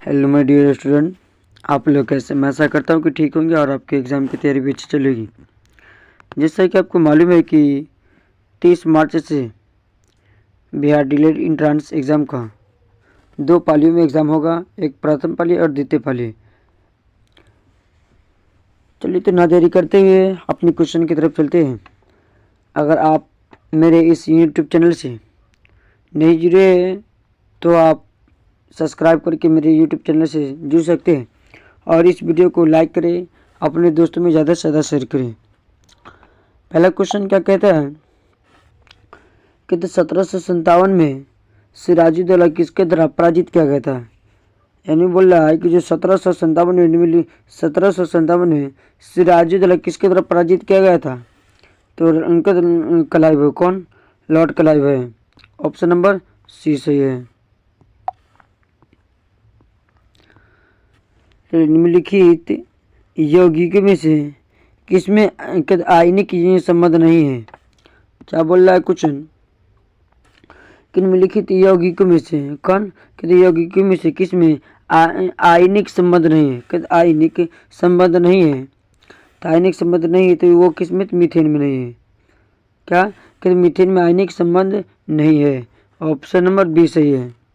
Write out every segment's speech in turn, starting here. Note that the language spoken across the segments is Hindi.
हेलो माय डियर स्टूडेंट, आप लोग कैसे। मैं आशा करता हूँ कि ठीक होंगे और आपके एग्ज़ाम की तैयारी भी अच्छी चलेगी। जैसा कि आपको मालूम है कि 30 मार्च से बिहार डिलेड इंट्रांस एग्ज़ाम का 2 पालियों में एग्ज़ाम होगा, एक प्रथम पाली और द्वितीय पाली। चलिए तो ना देरी करते हुए अपने क्वेश्चन की तरफ चलते हैं। अगर आप मेरे इस यूट्यूब चैनल से नहीं जुड़े तो आप सब्सक्राइब करके मेरे यूट्यूब चैनल से जुड़ सकते हैं और इस वीडियो को लाइक करें, अपने दोस्तों में ज़्यादा से ज़्यादा शेयर करें। पहला क्वेश्चन क्या कहता है कि 1757 में सिराजुद्दौला किसके द्वारा पराजित किया गया था। यानी बोल रहा है कि जो 1757 में सिराजुद्दौला किसके द्वारा पराजित किया गया था, तो उनका क्लाइव कौन, लॉर्ड क्लाइव है। ऑप्शन नंबर सी सही है। निम्नलिखित यौगिकों में से किसमें आयनिक संबंध नहीं है। क्या बोल रहा है क्वेश्चन कि निम्नलिखित यौगिकों में से कौन, कहते यौगिकों में से किसमें आयनिक संबंध नहीं है। कहते आयनिक संबंध नहीं है, तो आयनिक संबंध नहीं है तो वो किसमें, मीथेन में नहीं है। क्या कहते मीथेन में आयनिक संबंध नहीं है। ऑप्शन नंबर बी सही है।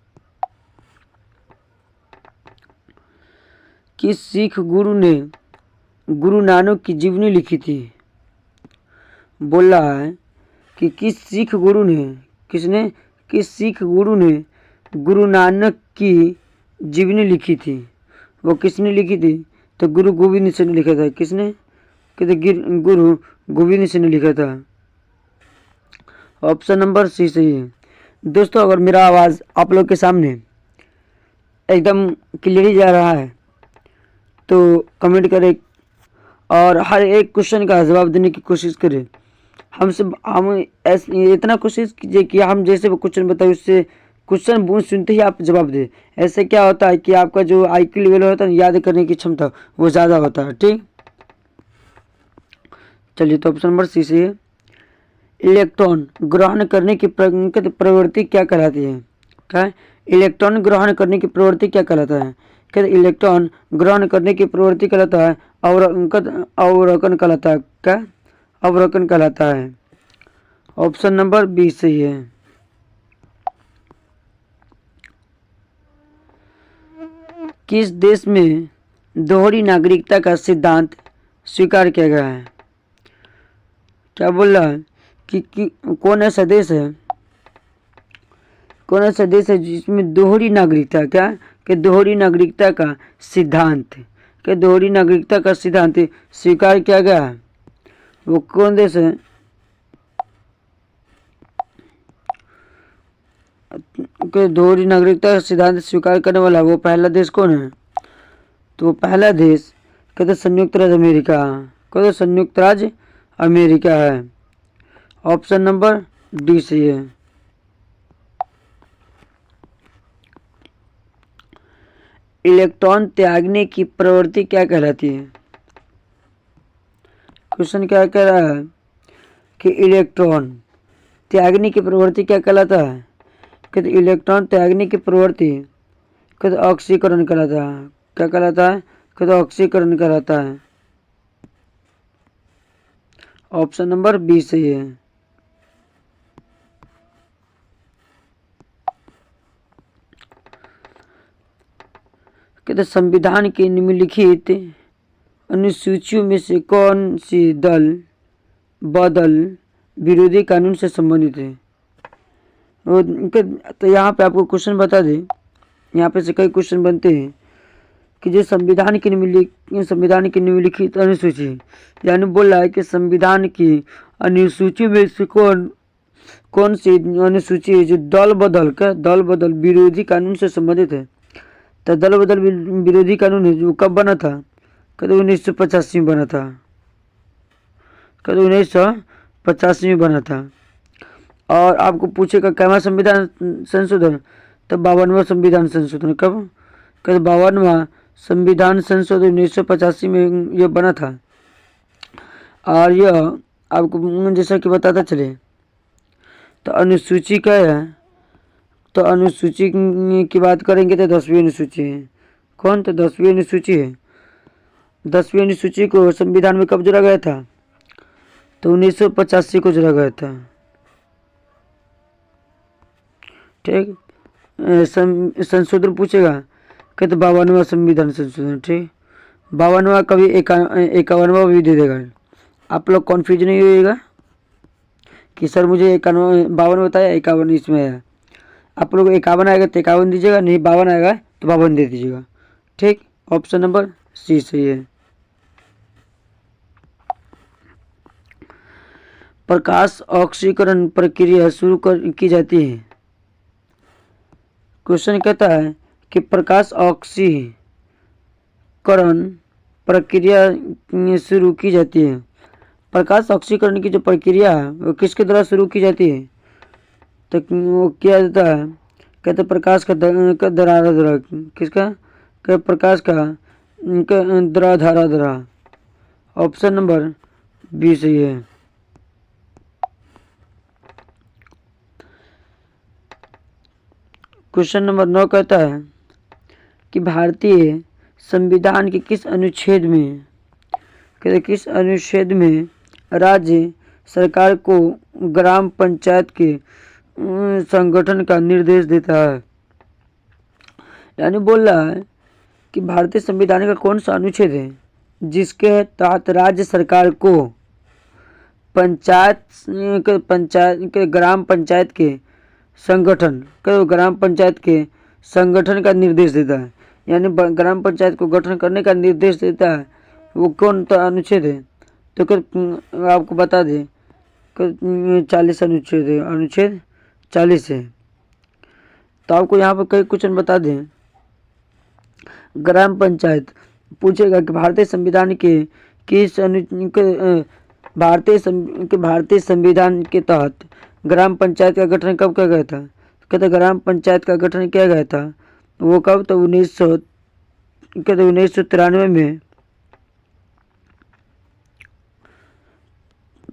किस सिख गुरु ने गुरु नानक की जीवनी लिखी थी। बोल रहा है कि किस सिख गुरु ने गुरु नानक की जीवनी लिखी थी। वो किसने लिखी थी, तो गुरु गोविंद सिंह ने लिखा था। किसने, कहते गुरु गोविंद सिंह ने लिखा था। ऑप्शन नंबर सी सही है। दोस्तों, अगर मेरा आवाज़ आप लोग के सामने एकदम क्लियरली जा रहा है तो कमेंट करें और हर एक क्वेश्चन का जवाब देने की कोशिश करें। हम ऐसे इतना कोशिश कीजिए कि हम जैसे वो क्वेश्चन बताए उससे क्वेश्चन सुनते ही आप जवाब दें। ऐसे क्या होता है कि आपका जो IQ लेवल होता है, याद करने की क्षमता, वो ज़्यादा होता है। ठीक, चलिए तो ऑप्शन नंबर सी से इलेक्ट्रॉन ग्रहण करने की प्रवृत्ति क्या कहलाती है। क्या है, इलेक्ट्रॉन ग्रहण करने की प्रवृत्ति क्या कहलाता है। कहते इलेक्ट्रॉन ग्रहण करने की प्रवृत्ति कहलाता है अवरोकन कहलाता है। क्या, अवरोकन कहलाता है। ऑप्शन नंबर बी सही है। किस देश में दोहरी नागरिकता का सिद्धांत स्वीकार किया गया है। क्या बोल रहा है कि कौन ऐसा देश है जिसमें दोहरी नागरिकता, क्या कि दोहरी नागरिकता का सिद्धांत, कि दोहरी नागरिकता का सिद्धांत स्वीकार किया गया है। वो कौन देश है, कि दोहरी नागरिकता का सिद्धांत स्वीकार करने वाला वो पहला देश कौन है। तो वो पहला देश कहते संयुक्त राज्य अमेरिका, कहते संयुक्त राज्य अमेरिका है। ऑप्शन नंबर डी सही है। इलेक्ट्रॉन त्यागने की प्रवृत्ति क्या कहलाती है। क्वेश्चन क्या कह रहा है कि इलेक्ट्रॉन त्यागने की प्रवृत्ति क्या कहलाता है। कहते इलेक्ट्रॉन त्यागने की प्रवृत्ति कहते ऑक्सीकरण कहलाता है। क्या कहलाता है, कहते ऑक्सीकरण कहलाता है। ऑप्शन नंबर बी सही है। कहते संविधान के निम्नलिखित अनुसूचियों में से कौन सी दल बदल विरोधी कानून से संबंधित है। तो यहाँ पे आपको क्वेश्चन बता दें, यहाँ पे से कई क्वेश्चन बनते हैं कि जो संविधान की निम्नलिखित अनुसूची, यानी बोल रहा है कि संविधान की अनुसूची में से कौन सी अनुसूची है जो दल बदल विरोधी कानून से संबंधित है। तो दल बदल विरोधी कानून है जो कब बना था, कहते 1985 में बना था। कहते 1985 में बना था। और आपको पूछेगा कैवा संविधान संशोधन, तो 52वां संविधान संशोधन। कब, कहते 52वां संविधान संशोधन 1985 में यह बना था। और यह आपको जैसा कि बताता चले तो अनुसूची क्या है, तो अनुसूची की बात करेंगे तो 10वीं अनुसूची है। कौन? तो 10वीं अनुसूची है। 10वीं अनुसूची को संविधान में कब जोड़ा गया था? तो 1985 को जोड़ा गया था। ठीक। संशोधन पूछेगा कि तो 52वां संविधान संशोधन। ठीक, 52वां कभी 51वां भी दे देगा। आप लोग कन्फ्यूज नहीं होइएगा कि सर मुझे 52 बताया 51 इसमें आया। आप लोग 51 आएगा तो 51 दीजिएगा, नहीं 52 आएगा तो 52 दे दीजिएगा। ठीक, ऑप्शन नंबर सी सही है। प्रकाश ऑक्सीकरण प्रक्रिया शुरू की जाती है। क्वेश्चन कहता है कि प्रकाश ऑक्सीकरण प्रक्रिया शुरू की जाती है। प्रकाश ऑक्सीकरण की जो प्रक्रिया है वो किसके द्वारा शुरू की जाती है? तो वो किया जाता है, कहते प्रकाश का दरारा द्वारा। किसका? प्रकाश का धारा द्वारा। ऑप्शन नंबर बी सही है। क्वेश्चन नंबर 9 कहता है कि भारतीय संविधान के किस अनुच्छेद में, कहते किस अनुच्छेद में राज्य सरकार को ग्राम पंचायत के संगठन का निर्देश देता है? यानी बोल रहा है कि भारतीय संविधान का कौन सा अनुच्छेद है जिसके तहत राज्य सरकार को ग्राम पंचायत के संगठन का निर्देश देता है। यानी ग्राम पंचायत को गठन करने का निर्देश देता है, वो कौन सा अनुच्छेद है? तो आपको बता दें 40 अनुच्छेद है, अनुच्छेद 40 है। तो आपको यहाँ पर कई क्वेश्चन बता दें। ग्राम पंचायत पूछेगा कि भारतीय संविधान के किस भारतीय संविधान के तहत ग्राम पंचायत का गठन कब किया गया था? कहते ग्राम पंचायत का गठन किया गया था वो कब? तो 1993 में।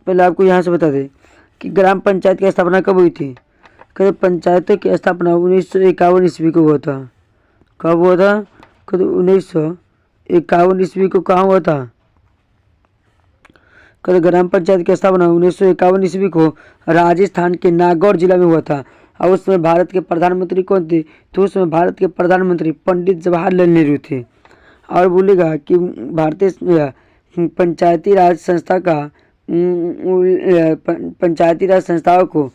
पहले आपको यहाँ से बता दें कि ग्राम पंचायत की स्थापना कब हुई थी। कहते पंचायतों की स्थापना 1951 ईस्वी को हुआ था। कब हुआ था? कहते 1951 ईस्वी को कहाँ हुआ था? कहते ग्राम पंचायत की स्थापना 1951 ईस्वी को राजस्थान के नागौर जिला में हुआ था। और उस समय भारत के प्रधानमंत्री कौन थे? तो उस समय भारत के प्रधानमंत्री पंडित जवाहरलाल नेहरू थे। और बोलेगा कि भारतीय पंचायती राज संस्था का पंचायती राज संस्थाओं को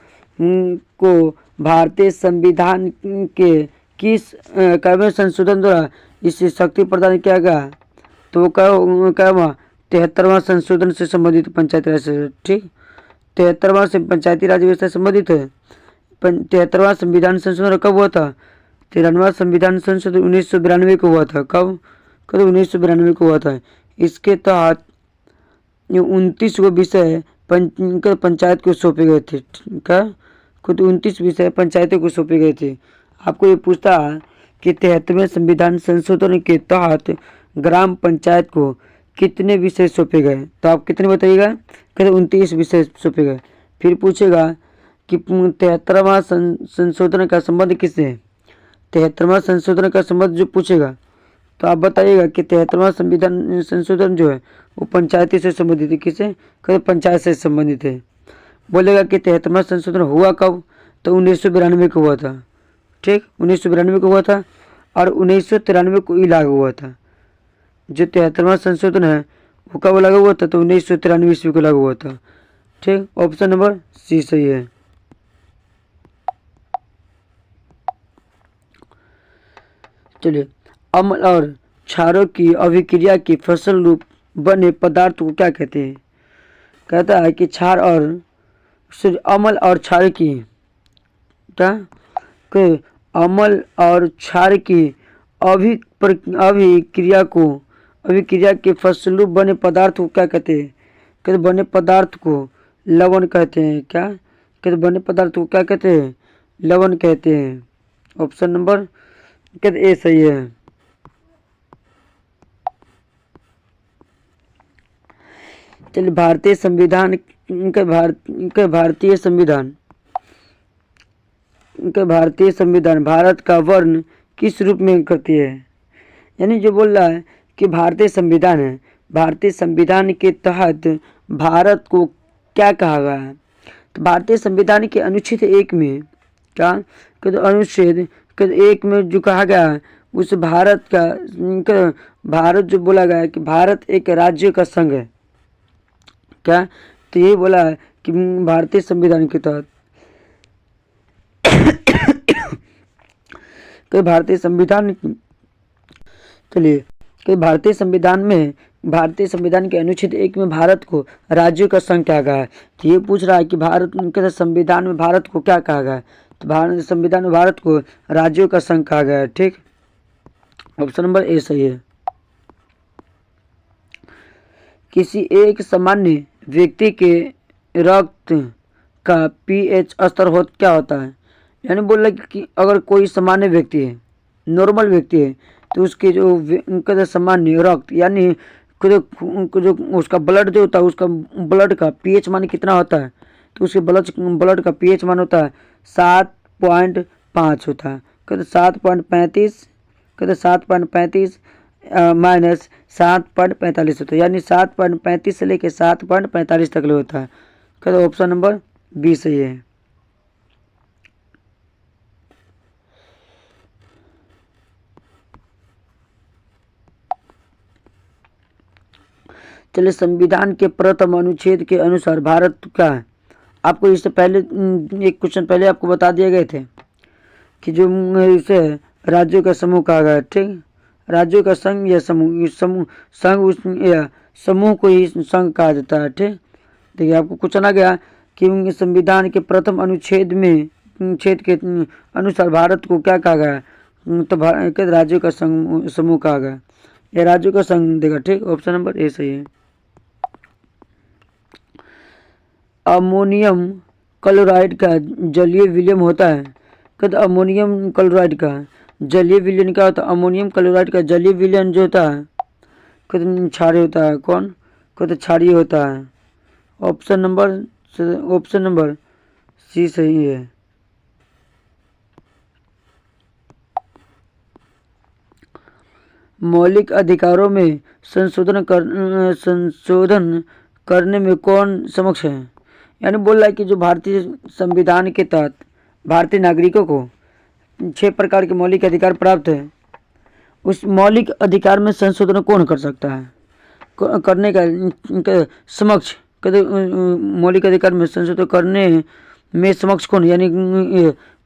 भारतीय संविधान के किस कौन संशोधन द्वारा इसे शक्ति प्रदान किया गया? तो क्या 73वां संशोधन से संबंधित पंचायती राज। ठीक, 73वां से पंचायती राज व्यवस्था संबंधित है। 73वां संविधान संशोधन कब हुआ था? 93वां संविधान संशोधन 1992 को हुआ था। कब? 1992 को हुआ था। इसके तहत 29 गो विषय पंचायत को सौंपे गए थे। क्या? 29 विषय पंचायतों को सौंपे गए थे। आपको ये पूछता है कि 73वें संविधान संशोधन के तहत ग्राम पंचायत को कितने विषय सौंपे गए? तो आप कितने बताइएगा? कहते 29 विषय सौंपे गए। फिर पूछेगा कि 73वां संशोधन का संबंध किससे है? 73वां संशोधन का संबंध जो पूछेगा तो आप बताइएगा कि 73वां संविधान संशोधन जो है वो पंचायती से संबंधित है। किससे? कहते पंचायत से संबंधित है। बोलेगा कि 73वां संशोधन हुआ कब? तो 1992 को हुआ था। ठीक, 1992 को हुआ था और 1993 को ही लागू हुआ था। जो 73वां संशोधन है वो कब लागू हुआ था? तो 1993 ईस्वी को लागू हुआ था। ठीक, ऑप्शन नंबर सी सही है। चलिए, अम्ल और क्षारों की अभिक्रिया की फसल रूप बने पदार्थ को क्या कहते हैं? कहता है कि क्षार और अम्ल और क्षार की क्या? अम्ल और क्षार की अभिक्रिया के फलस्वरूप बने पदार्थ को क्या कहते हैं? कहते बने पदार्थ को लवण कहते हैं। क्या कहते? बने पदार्थ को क्या कहते हैं? लवण कहते हैं। ऑप्शन नंबर कहते ए सही है। चलिए, भारतीय संविधान भारत का वर्ण किस रूप में करती है? यानी जो बोल रहा है कि भारतीय संविधान है, भारतीय संविधान के तहत भारत को क्या कहा गया है। तो भारतीय संविधान के अनुच्छेद 1 में क्या कहते, अनुच्छेद 1 में जो कहा गया है उस भारत का भारत जो बोला गया है कि भारत एक राज्य का संघ है। क्या, तो ये बोला है कि भारतीय संविधान के तहत कि भारतीय संविधान, चलिए कि भारतीय संविधान में, भारतीय संविधान के अनुच्छेद 1 में भारत को राज्यों का संघ कहा गया है। तो ये पूछ रहा है कि भारत के संविधान में भारत को क्या कहा गया है। तो भारत संविधान में भारत को राज्यों का संघ कहा गया है। ठीक, ऑप्शन नंबर ए सही है। किसी एक सामान्य व्यक्ति के रक्त का पीएच स्तर क्या होता है। यानी बोल रहा है कि अगर कोई सामान्य व्यक्ति है, नॉर्मल व्यक्ति है, तो उसके जो उनका सामान्य रक्त यानी जो उसका ब्लड जो होता है, उसका ब्लड का पीएच मान कितना होता है। तो उसके ब्लड का पीएच मान होता है 7.5 होता है। कहते 7.35, कहते 7.35 माइनस 7.45 होता है, यानी 7.35 से लेकर 7.45 तक ले होता है। कहते ऑप्शन नंबर बी सही है। चलिए, संविधान के प्रथम अनुच्छेद के अनुसार भारत क्या है। आपको इससे पहले एक क्वेश्चन पहले आपको बता दिए गए थे कि जो इसे राज्यों का समूह कहा गया है। ठीक, राज्यों का संघ या समूह, समूह संघ या समूह को ही संघ कहा जाता है। ठीक, देखिए आपको क्वेश्चन आ गया कि संविधान के प्रथम अनुच्छेद में छेद के अनुसार भारत को क्या कहा गया है। तो राज्यों का समूह कहा गया या राज्यों का संघ देगा। ठीक, ऑप्शन नंबर ए सही है। अमोनियम क्लोराइड का जलीय विलयन होता है। कहते अमोनियम क्लोराइड का जलीय विलयन क्या होता है। अमोनियम क्लोराइड का जलीय विलयन जो होता है कहते क्षारीय होता है। कौन, कहते क्षारीय होता है। ऑप्शन नंबर सी सही है। मौलिक अधिकारों में संशोधन करने में कौन समक्ष है। यानी बोल रहा है कि जो भारतीय संविधान के तहत भारतीय नागरिकों को 6 प्रकार के मौलिक अधिकार प्राप्त है, उस मौलिक अधिकार में संशोधन कौन कर सकता है, करने का समक्ष कहते मौलिक अधिकार में संशोधन करने में समक्ष कौन, यानी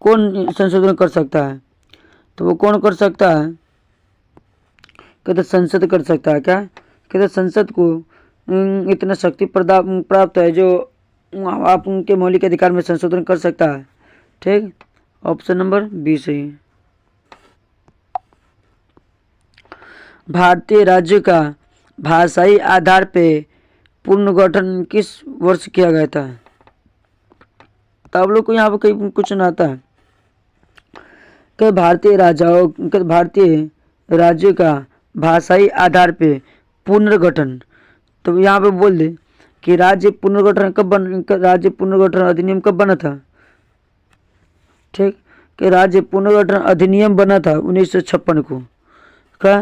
कौन संशोधन कर सकता है। तो वो कौन कर सकता है, कहते संसद कर सकता है। क्या, कहते संसद को इतना शक्ति प्राप्त है जो आप उनके मौलिक अधिकार में संशोधन कर सकता है। ठीक, ऑप्शन नंबर बी सही है। भारतीय राज्य का भाषाई आधार पे पुनर्गठन किस वर्ष किया गया था। तो आप लोग को यहाँ पर कई क्वेश्चन आता है कि भारतीय राज्य का भाषाई आधार पे पुनर्गठन। तो यहाँ पे बोल दे कि राज्य पुनर्गठन अधिनियम कब बना था। ठीक, कि राज्य पुनर्गठन अधिनियम बना था 1956 को। क्या,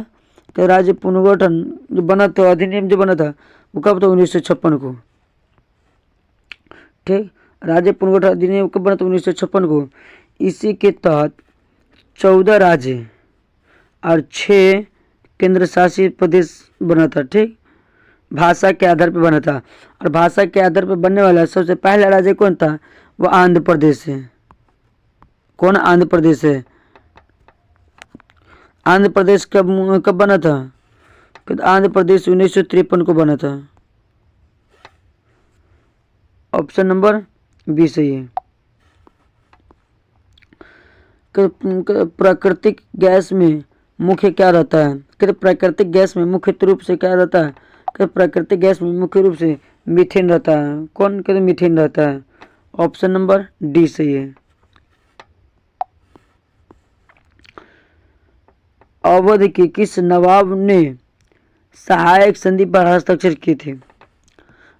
कि राज्य पुनर्गठन जो बना था, अधिनियम जो बना था वो कब था, 1956 को। ठीक, राज्य पुनर्गठन अधिनियम कब बना था, 1956 को। इसी के तहत 14 राज्य और 6 केंद्र शासित प्रदेश बना था। ठीक, भाषा के आधार पर बना था। और भाषा के आधार पर बनने वाला सबसे पहला राज्य कौन था, वो आंध्र प्रदेश है। कौन, आंध्र प्रदेश है। आंध्र प्रदेश कब बना था, आंध्र प्रदेश 1953 को बना था। ऑप्शन नंबर बी सही है। प्राकृतिक गैस में मुख्य क्या रहता है। कहते प्राकृतिक गैस में मुख्य रूप से क्या रहता है, कहते प्राकृतिक गैस में मुख्य रूप से मीथेन रहता है। कौन, कहते मीथेन रहता है। ऑप्शन नंबर डी सही है। अवध के किस नवाब ने सहायक संधि पर हस्ताक्षर किए थे।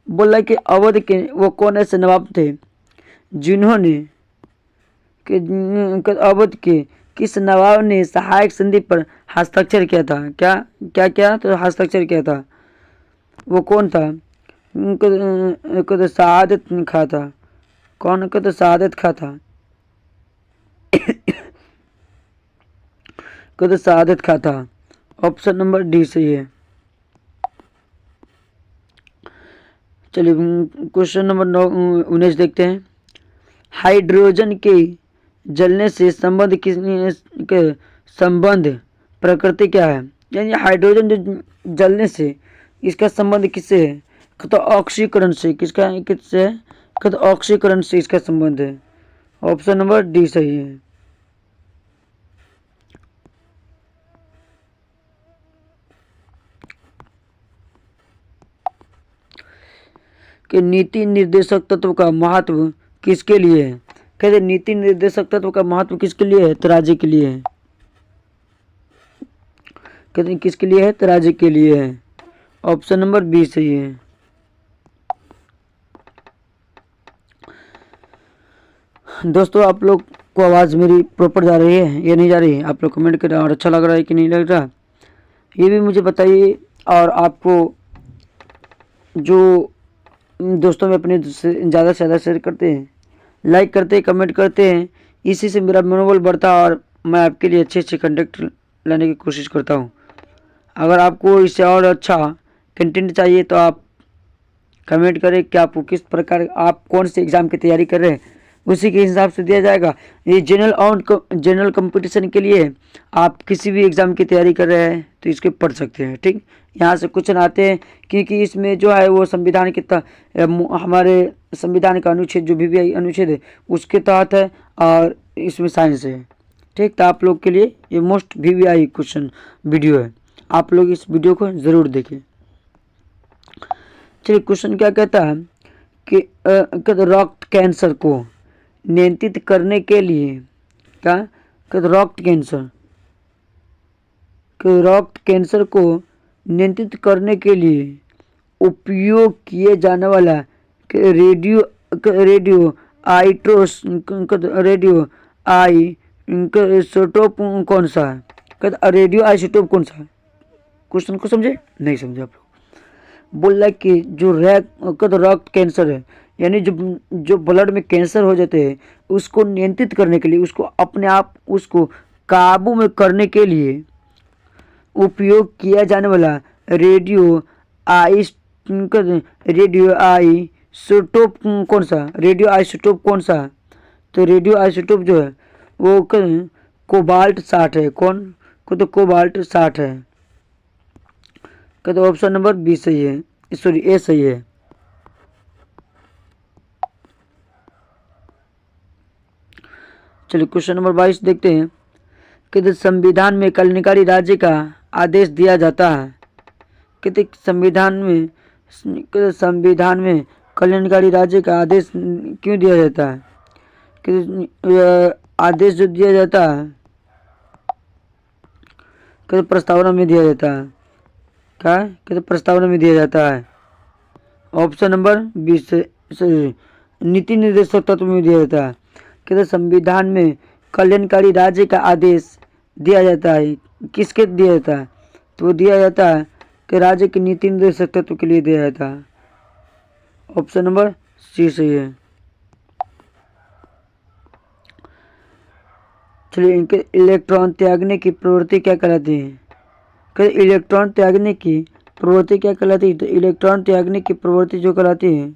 बोला कि अवध के वो कौन ऐसे नवाब थे जिन्होंने अवध के किस नवाब ने सहायक संधि पर हस्ताक्षर किया था? क्या क्या क्या तो हस्ताक्षर किया था? वो कौन था? उनको तो शहादत खा था। कौन को तो शहादत खा था? को तो शहादत खा था। ऑप्शन नंबर डी सही है। चलिए क्वेश्चन नंबर 19 देखते हैं। हाइड्रोजन के जलने से संबंध के संबंध प्रकृति क्या है? यानी हाइड्रोजन जो जलने से इसका संबंध किससे है? तो ऑक्सीकरण से। किससे है? तो ऑक्सीकरण से इसका संबंध है। ऑप्शन नंबर डी सही है। कि नीति निर्देशक तत्व का महत्व किसके लिए है? कहते नीति निर्देशक तत्व का महत्व किसके लिए है? तो राज्य के लिए है। कहते किसके लिए है? तो राज्य के लिए है। ऑप्शन नंबर बी सही है। दोस्तों आप लोग को आवाज़ मेरी प्रॉपर जा रही है या नहीं जा रही है? आप लोग कमेंट करें और अच्छा लग रहा है कि नहीं लग रहा ये भी मुझे बताइए। और आपको जो दोस्तों में अपने ज़्यादा से ज़्यादा शेयर करते हैं, लाइक करते हैं, कमेंट करते हैं, इसी से मेरा मनोबल बढ़ता है और मैं आपके लिए अच्छे अच्छे कंटेंट लाने की कोशिश करता हूँ। अगर आपको इससे और अच्छा कंटेंट चाहिए तो आप कमेंट करें कि आपको किस प्रकार, आप कौन से एग्ज़ाम की तैयारी कर रहे हैं, उसी के हिसाब से दिया जाएगा। ये जनरल कंपटीशन के लिए आप किसी भी एग्ज़ाम की तैयारी कर रहे हैं तो इसके पढ़ सकते हैं। ठीक, यहाँ से क्वेश्चन आते हैं क्योंकि इसमें जो है वो संविधान के हमारे संविधान का अनुच्छेद जो VVI अनुच्छेद है उसके तहत है और इसमें साइंस है। ठीक, तो आप लोग के लिए ये मोस्ट VVI क्वेश्चन वीडियो है, आप लोग इस वीडियो को ज़रूर देखें। चलिए क्वेश्चन क्या कहता है कि रक्त कैंसर को नियंत्रित करने के लिए क्या रक्त कैंसर को नियंत्रित करने के लिए उपयोग किए जाने वाला रेडियो आइसोटोप कौन सा है? रेडियो आइसोटोप कौन सा है? क्वेश्चन को समझे? नहीं समझे आप लोग? बोल रहा है कि जो रक्त कैंसर है यानी जो ब्लड में कैंसर हो जाते हैं उसको नियंत्रित करने के लिए, उसको अपने आप उसको काबू में करने के लिए उपयोग किया जाने वाला रेडियो आइसोटोप कौन सा? रेडियो आइसोटोप कौन सा? तो रेडियो आइसोटोप जो है वो कोबाल्ट 60 है। कौन को? तो कोबाल्ट 60 है। तो ऑप्शन नंबर बी सही है, सॉरी ए सही है। चलिए क्वेश्चन नंबर 22 देखते हैं कि संविधान में कल्याणकारी राज्य का आदेश दिया जाता है। कहते संविधान में कल्याणकारी राज्य का आदेश क्यों दिया जाता है? कि आदेश जो दिया जाता है कि प्रस्तावना में दिया जाता है। क्या है? कि प्रस्तावना में दिया जाता है। ऑप्शन नंबर 20 नीति निर्देशक तत्व में दिया जाता है। कि संविधान में कल्याणकारी राज्य का आदेश दिया जाता है। किसके दिया जाता है? तो दिया जाता है कि राज्य के नीति निर्देशक तत्व के लिए दिया जाता है। ऑप्शन नंबर सी सही है। चलिए इनके इलेक्ट्रॉन त्यागने की प्रवृत्ति क्या कहलाती है? कि इलेक्ट्रॉन त्यागने की प्रवृत्ति क्या कहलाती है? तो इलेक्ट्रॉन त्यागने की प्रवृत्ति जो कहलाती है,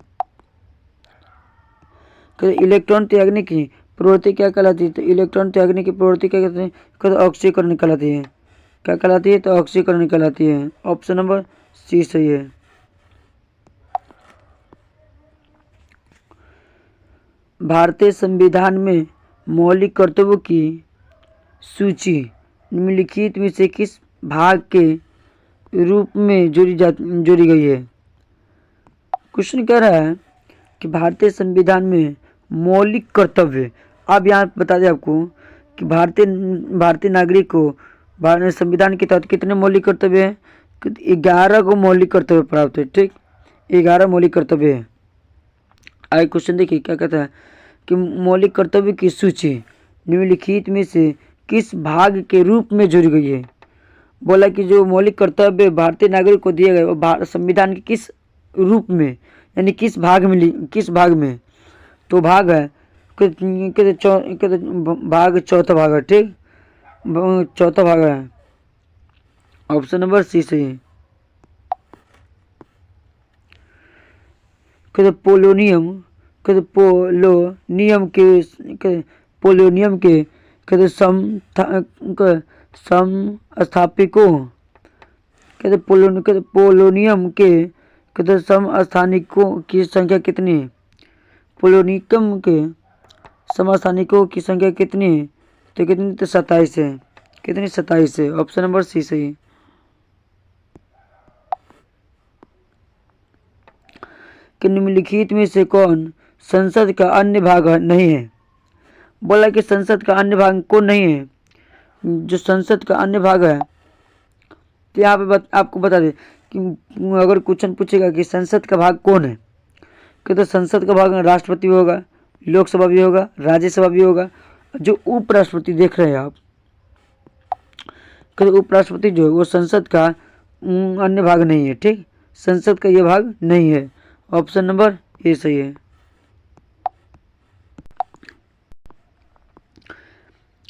इलेक्ट्रॉन त्यागने की प्रवृत्ति क्या कहलाती है? तो इलेक्ट्रॉन त्यागने की प्रवृत्ति क्या कहते हैं? तो ऑक्सीकरण कहलाती है। क्या कहलाती है? तो ऑक्सीकरण कहलाती है। ऑप्शन नंबर सी सही है। भारतीय संविधान में मौलिक कर्तव्यों की सूची निम्नलिखित में से किस भाग के रूप में जोड़ी गई है? क्वेश्चन कह रहा है कि भारतीय संविधान में मौलिक कर्तव्य, अब यहाँ बता दें आपको कि भारतीय नागरिक को भारतीय संविधान के तहत कितने मौलिक कर्तव्य हैं? 11 को मौलिक कर्तव्य प्राप्त है। ठीक, 11 मौलिक कर्तव्य है। आगे क्वेश्चन देखिए क्या कहता है कि मौलिक कर्तव्य की सूची निम्नलिखित में से किस भाग के रूप में जोड़ी गई है। बोला कि जो मौलिक कर्तव्य भारतीय नागरिक को दिए गए वो संविधान के किस रूप में यानी किस भाग में किस भाग में। तो भाग है भाग चौथा भाग है। ठीक, चौथा भाग है। ऑप्शन नंबर सी सही है। पोलोनियम पोलोनियम के समस्थापिकों पोलोनियम के समस्थानिकों की संख्या कितनी है। पोलोनियम के समस्थानिकों की संख्या कितनी है। तो कितनी, तो 27 है। कितनी, 27 है। ऑप्शन नंबर सी सही है। कि निम्नलिखित में से कौन संसद का अन्य भाग नहीं है। बोला कि संसद का अन्य भाग कौन नहीं है। जो संसद का अन्य भाग है, तो यहाँ पे आपको बता दें कि अगर क्वेश्चन पूछेगा कि संसद का भाग कौन है, कि तो संसद का भाग राष्ट्रपति भी होगा, लोकसभा भी होगा, राज्यसभा भी होगा। जो उपराष्ट्रपति देख रहे हैं आप, कि उपराष्ट्रपति जो है वो संसद का अन्य भाग नहीं है। ठीक, संसद का ये भाग नहीं है। ऑप्शन नंबर ए सही है।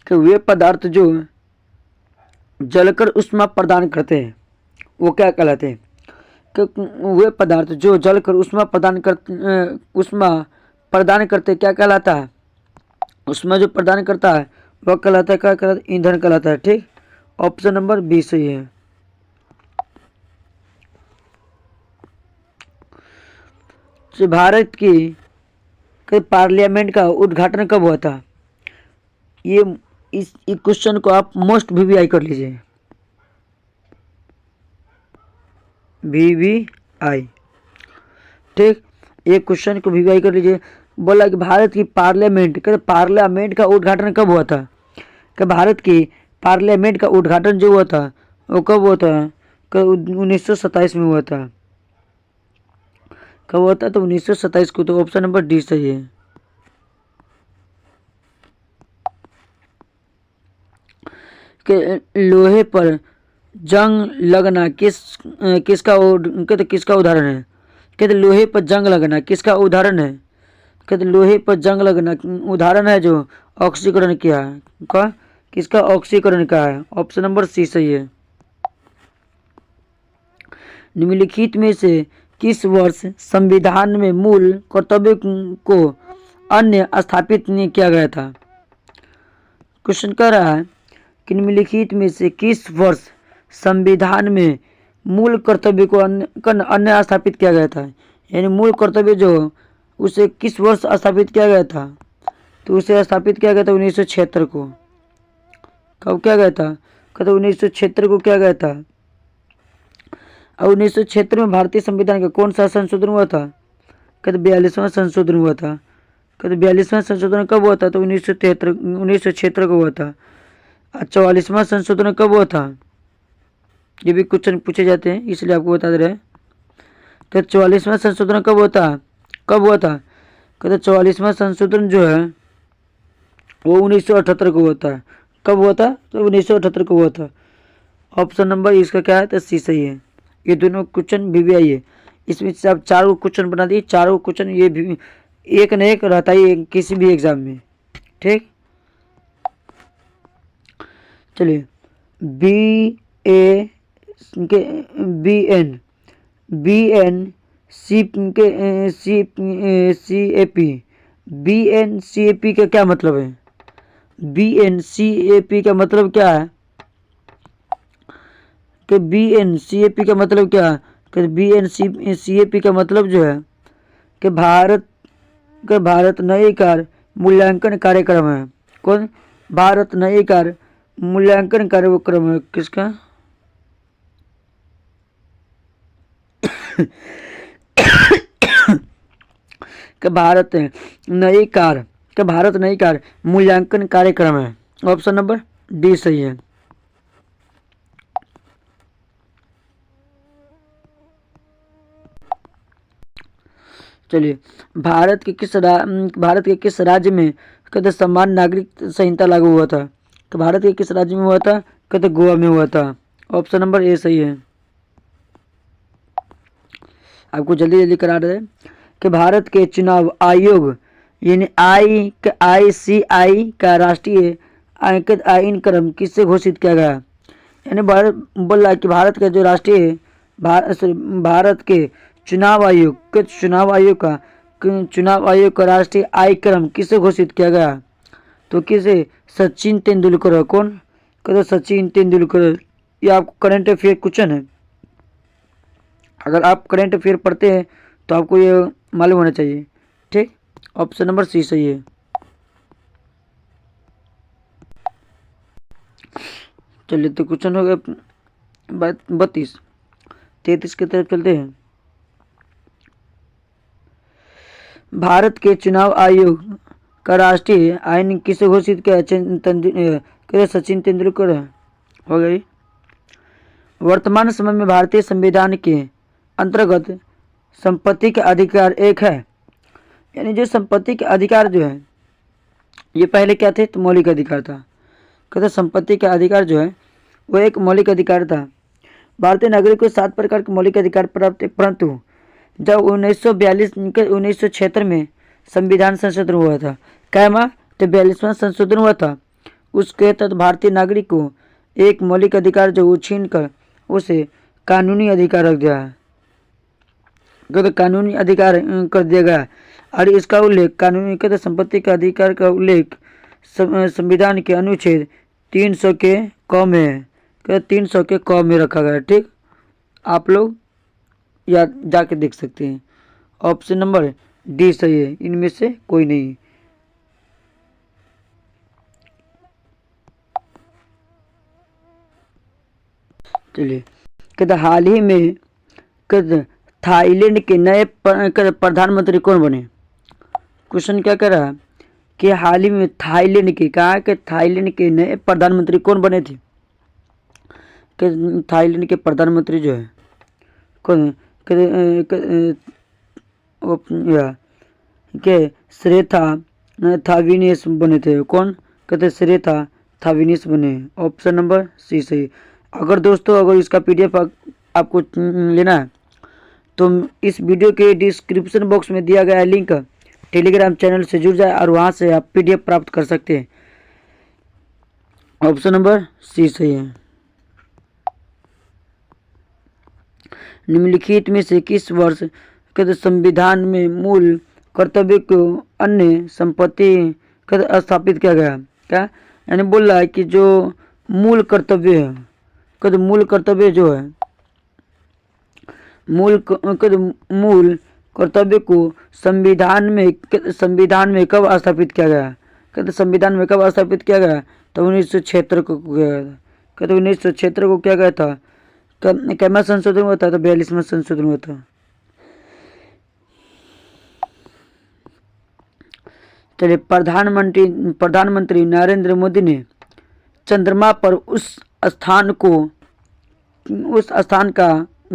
कि वे पदार्थ जो जलकर उष्मा प्रदान करते हैं वो क्या कहलाते हैं। कि वे पदार्थ जो जलकर उष्मा प्रदान करते क्या कहलाता है। उष्मा जो प्रदान करता है वह कहलाता है, क्या कहलाता है, ईंधन कहलाता है। ठीक, ऑप्शन नंबर बी सही है। भारत की पार्लियामेंट का उद्घाटन कब हुआ था। ये इस क्वेश्चन को आप मोस्ट वीवीआई कर लीजिए, वीवीआई। ठीक, एक क्वेश्चन को वीवीआई कर लीजिए। बोला कि भारत की पार्लियामेंट का उद्घाटन कब हुआ था। कि भारत की पार्लियामेंट का उद्घाटन जो हुआ था वो कब हुआ था। 1927 में हुआ था। कब हुआ था, तो 1927 को। तो ऑप्शन नंबर डी सही है। कि लोहे पर जंग लगना किसका उदाहरण है। कहते लोहे पर जंग लगना किसका उदाहरण है। कहते लोहे पर जंग लगना उदाहरण है जो ऑक्सीकरण किया है। किसका, ऑक्सीकरण का है। ऑप्शन नंबर सी सही है। निम्नलिखित में से किस वर्ष संविधान में मूल कर्तव्य को अन्य स्थापित किया गया था। क्वेश्चन कह रहा है कि निम्नलिखित में से किस वर्ष संविधान में मूल कर्तव्य को अन्य स्थापित किया गया था। यानी मूल कर्तव्य जो उसे किस वर्ष स्थापित किया गया था। तो उसे स्थापित किया गया था 1976 को। कब किया गया था, कहते 1976 को किया गया था। और 1976 में भारतीय संविधान का कौन सा संशोधन हुआ था। कहते 42वां संशोधन हुआ था। कहते 42वां संशोधन कब हुआ था, तो 1976 को हुआ था। 44वां संशोधन कब हुआ था। ये भी क्वेश्चन पूछे जाते हैं इसलिए आपको बता दे रहे हैं। तो 44वां संशोधन कब हुआ था। कहते 44वां संशोधन जो है वो 1978 को हुआ था। कब हुआ था, तो 1978 को हुआ था। ऑप्शन नंबर इसका क्या है, तो सी सही है। ये दोनों क्वेश्चन वीवीआई है। इसमें से आप 4 क्वेश्चन बना दिए। 4 क्वेश्चन ये भी एक न एक रहता ही किसी भी एग्जाम में। ठीक, चलिए BNCAP का क्या मतलब है। BNCAP का मतलब क्या है। कि BNCAP का मतलब क्या है। कि BNCAP का मतलब जो है कि भारत नई कार्य मूल्यांकन कार्यक्रम है। कौन, भारत नई कार्य मूल्यांकन कार्यक्रम है। किसका, कि भारत नई कार्य मूल्यांकन कार्यक्रम है। ऑप्शन नंबर डी सही है। चलिए भारत के किस राज्य में कहते समान नागरिक संहिता लागू हुआ था। तो भारत के किस राज्य में हुआ था? कहते गोवा में हुआ था। ऑप्शन नंबर ए सही है। आपको जल्दी जल्दी करा रहे कि भारत के चुनाव आयोग यानी ICI का राष्ट्रीय आईन क्रम किससे घोषित किया गया? यानी भारत बोल रहा है कि भारत का जो राष्ट्रीय भारत के चुनाव आयोग का राष्ट्रीय आय क्रम किससे घोषित किया गया? तो किसे? सचिन तेंदुलकर। कौन? कहते सचिन तेंदुलकर। ये आपको करंट अफेयर क्वेश्चन है, अगर आप करंट अफेयर पढ़ते हैं तो आपको ये मालूम होना चाहिए। ठीक, ऑप्शन नंबर सी सही है। चलिए तो क्वेश्चन हो गया 32। 33 की तरफ चलते हैं। भारत के चुनाव आयोग का राष्ट्रीय आईन किसे घोषित किया? सचिन तेंदुलकर हो गई। वर्तमान समय में भारतीय संविधान के अंतर्गत संपत्ति का अधिकार एक है। यानी जो संपत्ति के अधिकार जो है ये पहले क्या थे? तो मौलिक अधिकार था। कहते संपत्ति का अधिकार जो है वो एक मौलिक अधिकार था। भारतीय नागरिक को 7 प्रकार के मौलिक अधिकार प्राप्त थे, परंतु जब 1976 में संविधान संशोधन हुआ था, क्या माह? तो 42वां संशोधन हुआ था। उसके तहत भारतीय नागरिक को एक मौलिक अधिकार जो छीन कर उसे कानूनी अधिकार रख दिया, कहते कानूनी अधिकार कर दिया गया। और इसका उल्लेख कानूनी कहते संपत्ति का अधिकार का उल्लेख संविधान के अनुच्छेद 300 के क में है, कहते 300 के क में रखा गया है। ठीक, आप लोग या जाके देख सकते हैं। ऑप्शन नंबर डी सही है, इनमें से कोई नहीं। चलिए, कहते हाल ही में कहते थाईलैंड के नए प्रधानमंत्री कौन बने? क्वेश्चन क्या कह रहा है कि हाल ही में थाईलैंड के कहा कि थाईलैंड के नए प्रधानमंत्री कौन बने थे? कि थाईलैंड के प्रधानमंत्री जो है कौन? के श्रेथा थाविनेस बने थे। कौन? कहते श्रेथा थाविनेस बने। ऑप्शन नंबर सी सही। अगर दोस्तों अगर इसका PDF आपको लेना है तो इस वीडियो के डिस्क्रिप्शन बॉक्स में दिया गया लिंक टेलीग्राम चैनल से जुड़ जाए और वहां से आप PDF प्राप्त कर सकते हैं। ऑप्शन नंबर सी सही है। निम्नलिखित में से किस वर्ष कहते संविधान में मूल कर्तव्य को अन्य संपत्ति कहते स्थापित किया गया? क्या यानी बोल रहा है कि जो मूल कर्तव्य है, कहते मूल कर्तव्य जो है मूल कर्तव्य को संविधान में कब स्थापित किया गया? कहते संविधान में कब स्थापित किया गया? तो 1976 को किया गया था। कहते 1976 को क्या गया था? कैमा संशोधन हुआ था? तो 42वां संशोधन हुआ था। चलिए, प्रधानमंत्री नरेंद्र मोदी ने चंद्रमा पर उस स्थान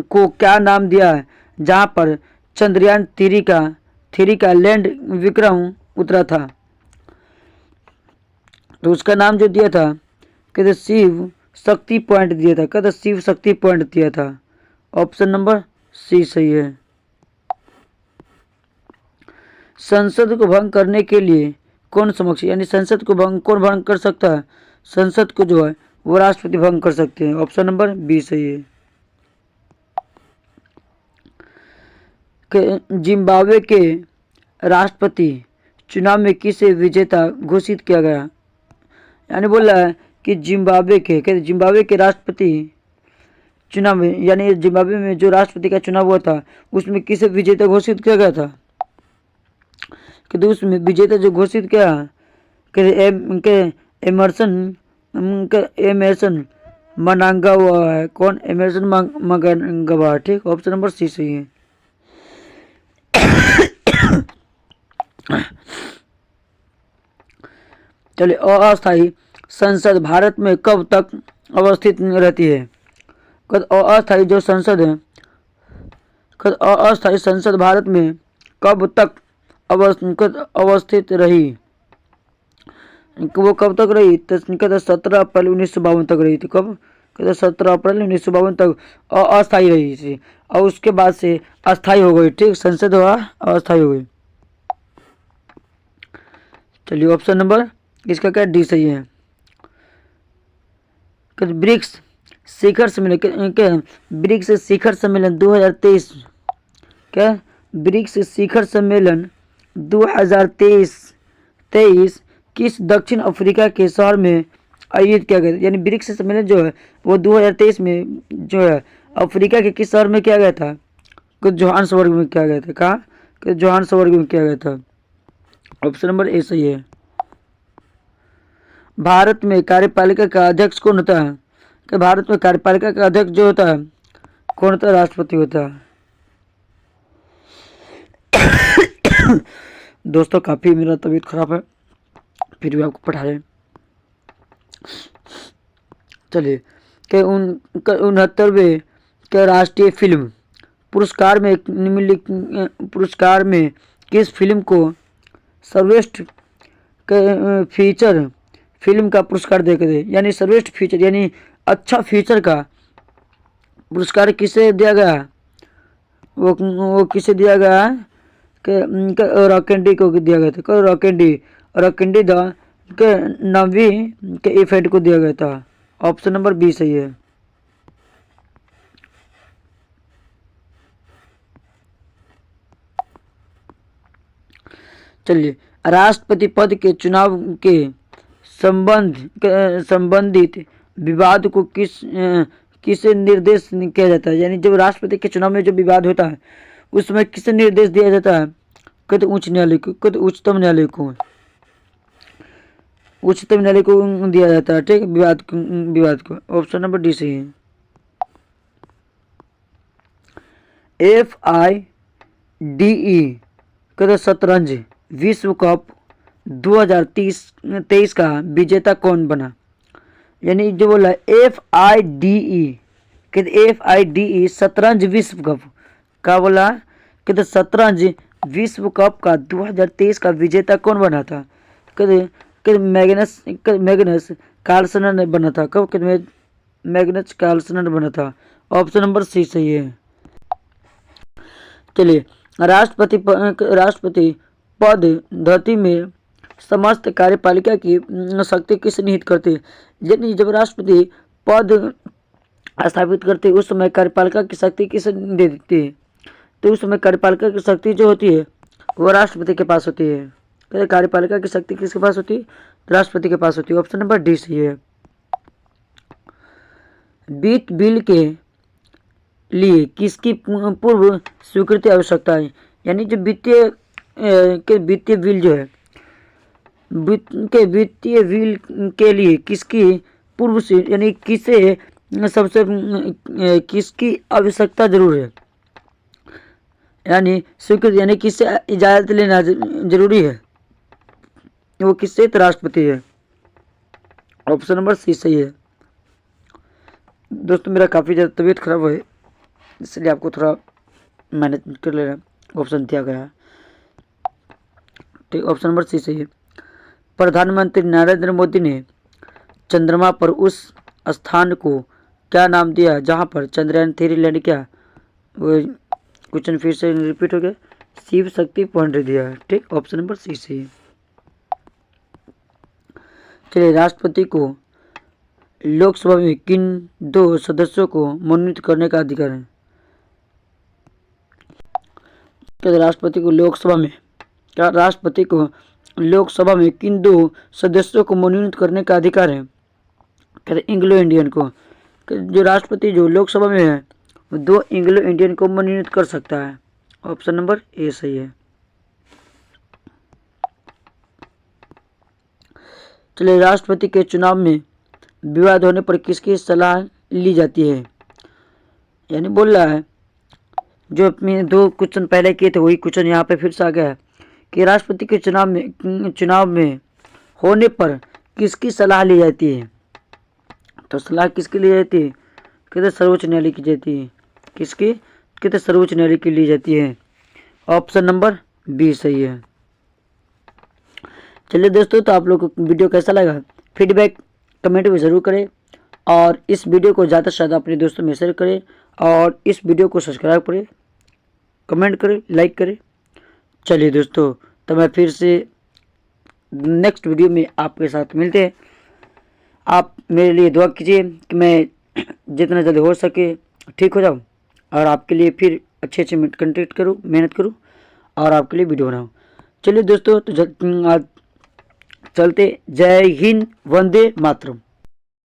को क्या नाम दिया है जहां पर चंद्रयान 3 का लैंड विक्रम उतरा था? तो उसका नाम जो दिया था कहते शिव शक्ति पॉइंट दिया था। कहते शिव शक्ति पॉइंट दिया था। ऑप्शन नंबर सी सही है। संसद को भंग करने के लिए कौन समक्ष यानी संसद को कौन भंग कर सकता है? संसद को जो है वो राष्ट्रपति भंग कर सकते हैं। ऑप्शन नंबर बी सही है। जिम्बाब्वे के राष्ट्रपति चुनाव में किसे विजेता घोषित किया गया? यानी बोल रहा है कि जिम्बाब्वे के राष्ट्रपति चुनाव में यानी जिम्बाब्वे में जो राष्ट्रपति का चुनाव हुआ था उसमें किसे विजेता घोषित किया गया था? कि उसमें विजेता जो घोषित किया कि एमरसन मनांगावा है। कौन? एमरसन मनांगावा। ठीक, ऑप्शन नंबर सी सही है। चलिए, अस्थायी संसद भारत में कब तक अवस्थित रहती है? अस्थायी जो संसद है अस्थायी संसद भारत में कब तक अवस्थित रही? वो कब तक रही? तो कहते 17 अप्रैल 1952 तक रही थी। कब? कहते 17 अप्रैल 1952 तक अस्थायी रही थी, और उसके बाद से अस्थायी हो गई। ठीक, संसद हुआ अस्थायी हो गई। चलिए ऑप्शन नंबर इसका क्या डी सही है। ब्रिक्स शिखर सम्मेलन क्या? ब्रिक्स शिखर सम्मेलन 2023 क्या? ब्रिक्स शिखर सम्मेलन 2023 किस दक्षिण अफ्रीका के शहर में आयोजित किया गया? यानी ब्रिक्स सम्मेलन जो है वो 2023 में जो है अफ्रीका के किस शहर में किया गया था? कुछ जोहान्सबर्ग में किया गया था। कहाँ? कि जोहान्सबर्ग में किया गया था। ऑप्शन नंबर ए सही है। भारत में कार्यपालिका का अध्यक्ष कौन होता है? कि भारत में कार्यपालिका का अध्यक्ष जो होता है कौन होता है? राष्ट्रपति होता है। दोस्तों काफ़ी मेरा तबीयत खराब है, फिर भी आपको पढ़ा रहे। चलिए के 69वें के राष्ट्रीय फिल्म पुरस्कार में निम्नलिखित पुरस्कार में किस फिल्म को सर्वश्रेष्ठ फीचर फिल्म का पुरस्कार देकर दे? यानी सर्वश्रेष्ठ फीचर यानी अच्छा फीचर का पुरस्कार किसे दिया गया? वो किसे दिया गया? रॉकेंडी को दिया गया था। रॉकेंडी द के नवी के इफेक्ट को दिया गया था। ऑप्शन नंबर बी सही है। चलिए राष्ट्रपति पद के चुनाव के संबंधित विवाद को किसे निर्देश किया जाता है? यानी जब राष्ट्रपति के चुनाव में जो विवाद होता है उसमें किसे निर्देश दिया जाता है? कहते उच्च न्यायालय को, कहते उच्चतम न्यायालय को, उच्चतम न्यायालय को दिया जाता है। ठीक, विवाद को। ऑप्शन नंबर डी सही है। FIDE कहते शतरंज विश्व कप 2023 का विजेता कौन बना? यानी जो बोला FIDE कहते FIDE शतरंज विश्व कप का बोला, कहते शतरंज विश्व कप का 2023 का विजेता कौन बना था? कहते मैग्नस कार्लसन ने बना था। कब? कहते मैग्नस कार्लसन ने बना था। ऑप्शन नंबर सी सही है। चलिए राष्ट्रपति पद धरती में समस्त कार्यपालिका की शक्ति किस निहित करते? यानी जब राष्ट्रपति पद स्थापित करते उस समय कार्यपालिका की शक्ति किसे दे देती है? तो उस समय कार्यपालिका की शक्ति जो होती है वो राष्ट्रपति के पास होती है। तो कार्यपालिका की शक्ति किसके पास होती है? राष्ट्रपति के पास होती है। ऑप्शन नंबर डी सही है। वित्त बिल के लिए किसकी पूर्व स्वीकृति आवश्यकता है? यानी जो वित्तीय बिल जो है वित्तीय बिल के लिए किसकी पूर्व से यानी किसे सबसे किसकी आवश्यकता जरूर है? यानी स्वीकृति यानी किससे इजाज़त लेना जरूरी है? वो किससे? तो राष्ट्रपति है। ऑप्शन नंबर सी सही है। दोस्तों मेरा काफ़ी ज़्यादा तबीयत खराब है इसलिए आपको थोड़ा मैनेज कर लेना ऑप्शन दिया गया है। ठीक, ऑप्शन नंबर सी सही है। प्रधानमंत्री नरेंद्र मोदी ने चंद्रमा पर उस स्थान को क्या नाम दिया जहां पर चंद्रयान 3 लैंड किया? वो क्वेश्चन फिर से रिपीट हो गया। शिव शक्ति पॉइंट दिया है। ठीक, ऑप्शन नंबर सी सही है। चलिए राष्ट्रपति को लोकसभा में किन 2 सदस्यों को मनोनीत करने का अधिकार है? क्या राष्ट्रपति को लोकसभा में किन 2 सदस्यों को मनोनीत करने का अधिकार है? कहते एंग्लो इंडियन को। जो राष्ट्रपति जो लोकसभा में है वो 2 एंग्लो इंडियन को मनोनीत कर सकता है। ऑप्शन नंबर ए सही है। चलिए राष्ट्रपति के चुनाव में विवाद होने पर किसकी सलाह ली जाती है? यानी बोल रहा है जो अपने 2 क्वेश्चन पहले किए थे वही क्वेश्चन यहाँ पे फिर से आ गया है कि राष्ट्रपति के चुनाव में होने पर किसकी सलाह ली जाती है? तो सलाह किसकी ली जाती है? कहते सर्वोच्च न्यायालय की जाती है। किसकी? कहते सर्वोच्च न्यायालय की ली जाती है। ऑप्शन नंबर बी सही है। चलिए दोस्तों, तो आप लोग को वीडियो कैसा लगा फीडबैक कमेंट में ज़रूर करें, और इस वीडियो को ज़्यादा से ज़्यादा अपने दोस्तों में शेयर करें, और इस वीडियो को सब्सक्राइब करें, कमेंट करें, लाइक करें। चलिए दोस्तों, तो मैं फिर से नेक्स्ट वीडियो में आपके साथ मिलते हैं। आप मेरे लिए दुआ कीजिए कि मैं जितना जल्दी हो सके ठीक हो जाऊँ, और आपके लिए फिर अच्छे अच्छे कंटेंट करूँ, मेहनत करूँ, और आपके लिए वीडियो बनाऊँ। चलिए दोस्तों, तो आज चलते। जय हिंद, वंदे मातरम।